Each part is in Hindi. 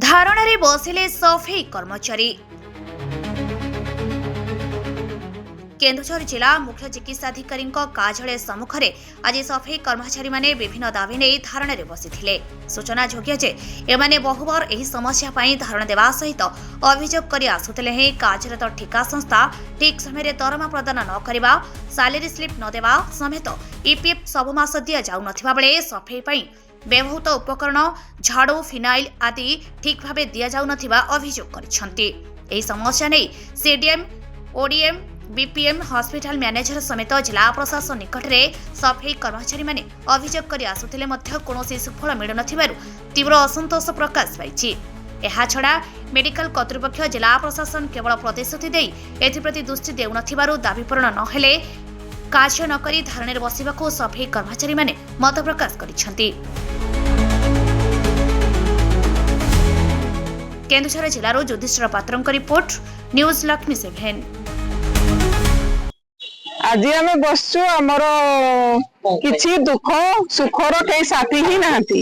धारणारे बसिले सफेई कर्मचारी। केन्दुझर जिला मुख्य चिकित्साधिकारी कार्यालय सम्मुखें आज सफेई कर्मचारी माने विभिन्न दाबी नहीं धारणारे बसिथिले। सूचना योग्य जे एमाने बहुबार एही समस्या पई धारणा देवा सहित अभियोग करि आसुथिले हे कार्यरत ठिका संस्था ठीक समय दरमा प्रदान न करिबा, सालेरी स्लिप न देवा समेत ईपीएफ सब मास दिया जाउ नथिबा बेले सफेई पई व्यवहृत उपकरण झाड़ू फिनाइल आदि ठीक भाव दि जाऊ नथिबा अभियोग करिसेंती। एही समस्या नहीं CDM ODM BPM hospital manager समेत जिला प्रशासन निकट में सफेई कर्मचारी माने अभियोग करि आसुथिले मध्य कोनोसी सुफल मिलु नथिबारु तीव्र असंतोष प्रकाश पाइछि। एहा छड़ा मेडिकल कर्तृपक्ष जिला प्रशासन केवल प्रतिश्रुति देई एथिप्रति दृष्टि देउ नथिबारु दाबी पूरण न हेले कार्य न करी धारणारे बसिबाकू सफेई कर्मचारी माने मत प्रकाश करिसेंती। केन्दुझर जिलारो युधिष्ठिर पात्रଙ୍କ रिपोर्ट, न्यूज लक्ष्मी 7। आज आम बसचु आमर किछि दुख सुखर कई साथी ही नाहंती।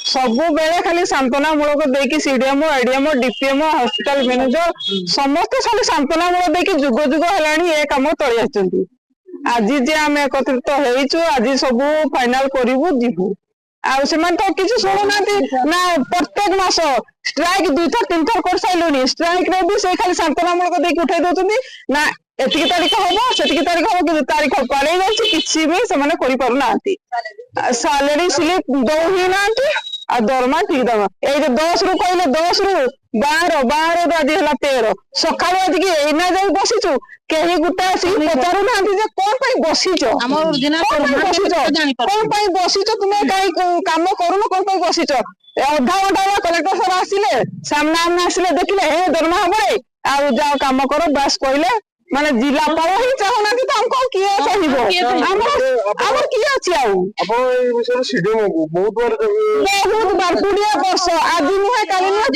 सबु बेले खाली सांत्वना मूलक देकी CDM ADM DPM hospital manager समस्त खाली सांत्वना मूलक देकी जुग जुग हेलानी ए काम तळी आछंती। आज जे आम एकत्रित होइछु आज सबु फाइनल करिवु जिवु आ सेमान तो किछु सुनु नांती ना। प्रत्येक मास स्ट्राइक 2 थर 3 थर कर साइलोनी। स्ट्राइक रे भी से खाली सांत्वना मूलक देकी उठाई दोछंती ना। एतिकी तारीख हम सेतिकी तारीख हम कि तारीख पळै जाछि किछि भी से माने करि पारु नांती। सैलरी स्लिप दो ही नांती आ दरमा ठीक दमा ए जे 10 रु कहले 10 रु 12 12 आज हला 13 सकाळ आज कि एना जाई बसिछु केही गुटा आसी पचारु नांती जे कोन पई बसिछो हमर ओरिजिनल कोन पई बसिछो तुमे काई काम करूनो कोन पई बसिछो। अधा घंटा कलेक्टर सर आसिले सामने आमने आसिले देखिले हे दरमा हमरे आ जाओ काम करो बस कहले माने जिलापाल ही चाहना कि हमको किए चाहिबो हमर किए अछि आ अपन ए विषय सीडीएम को बहुत बार 20 वर्ष आज नुहे काली नुहे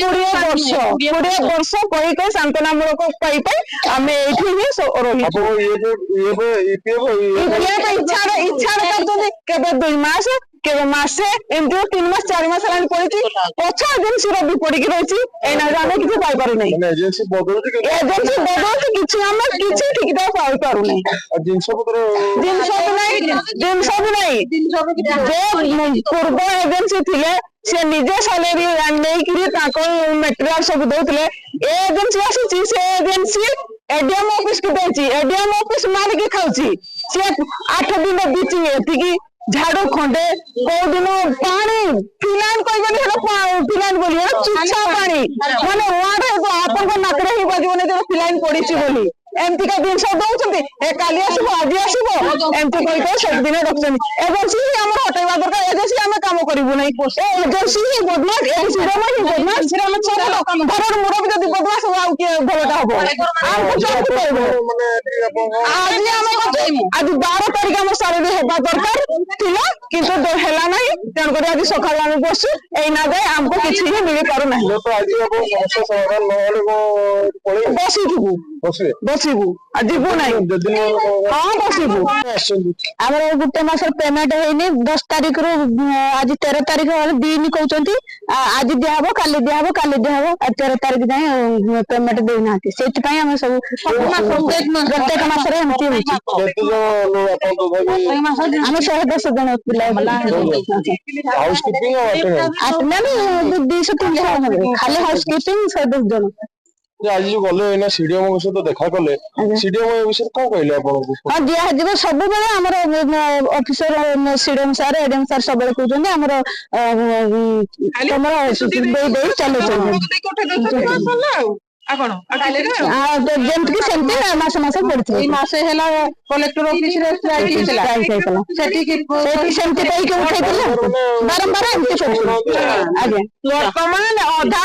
20 वर्ष कहि सांत्वना मूलक पाई पाई हमें एठी ही रही अपन ये इच्छा करते केबे 2 मास केबे मासे एमती 3 मास 4 मास लाइन पड़ी पछ एजेंसी रो भी पड़ी रही एना जाने किछ पाई पारु नै। एजेंसी बदलती किछ हम किछ ठीक दा पाई पारु नै। जिंस नै जे पूर्व एजेंसी थिले से निजे सैलरी नै कि ताको मटेरियल सब दोतले एजेंसी आसी से एजेंसी एडीएम ऑफिस के देची एडीएम ऑफिस मान के खाउची से 8 दिन बीचिंग एतिकी झाड़ू खंडे को दिन पानी फिलान कहबनी हला फिलान बोली चुच्छा पानी माने वाडे आपन को नाकरे ही बाजबने जे फिलान पड़ीची बोली एमती का दिन सब दउछंती ए काली आसीबो आज आसीबो एमती कहि के सब दिन रखछनी एजेंसी हमर हटेबा दरकार एजेंसी हम काम करिवु नै एजेंसी ही बदमाश एजेंसी रे ही बदमाश सिरा में सब घरर मुरब जदी बदमाश हो आउ के भलटा हबो हम कुछ करबो माने आज 12 तारीख हम सारे हेबा दरकार थिला किंतु हेला नै तन कर आज सकाळ हम बसु ए ना दे हमको किछि ही मिली पारु नै तो आज अब समस्या समाधान न होले को पळे बसिबु आजीबु नै हां बसिबु हमर गुटे मासर पेमेंट हेनी 10 तारीख रो आज 13 तारीख वाले दिन कहउचंती आज दियाबो काली दियाबो 13 तारीख जाय पेमेंट देई नाती सेति पई हम सब प्रत्येक मासरे हमती होची हम 110 जन पिला हाउसकीपिंग आपने 200 खाली हाउसकीपिंग 110 जन आज जो गले एना सीडीएम विषय तो देखा कले सीडीएम विषय को कहले आपन को हां दिया जब सब बेले हमर officer CDM sir ADM sir सब बेले कहउछन हमर हमर दे चले चले आपण जेंट की सेंटे मास पड़थि ई मासे हेला कलेक्टर ऑफिस रे स्ट्राइक हेला सेठी की सेंटे पई के उठै दिले बारंबार एमती सब आगे वर्तमान आधा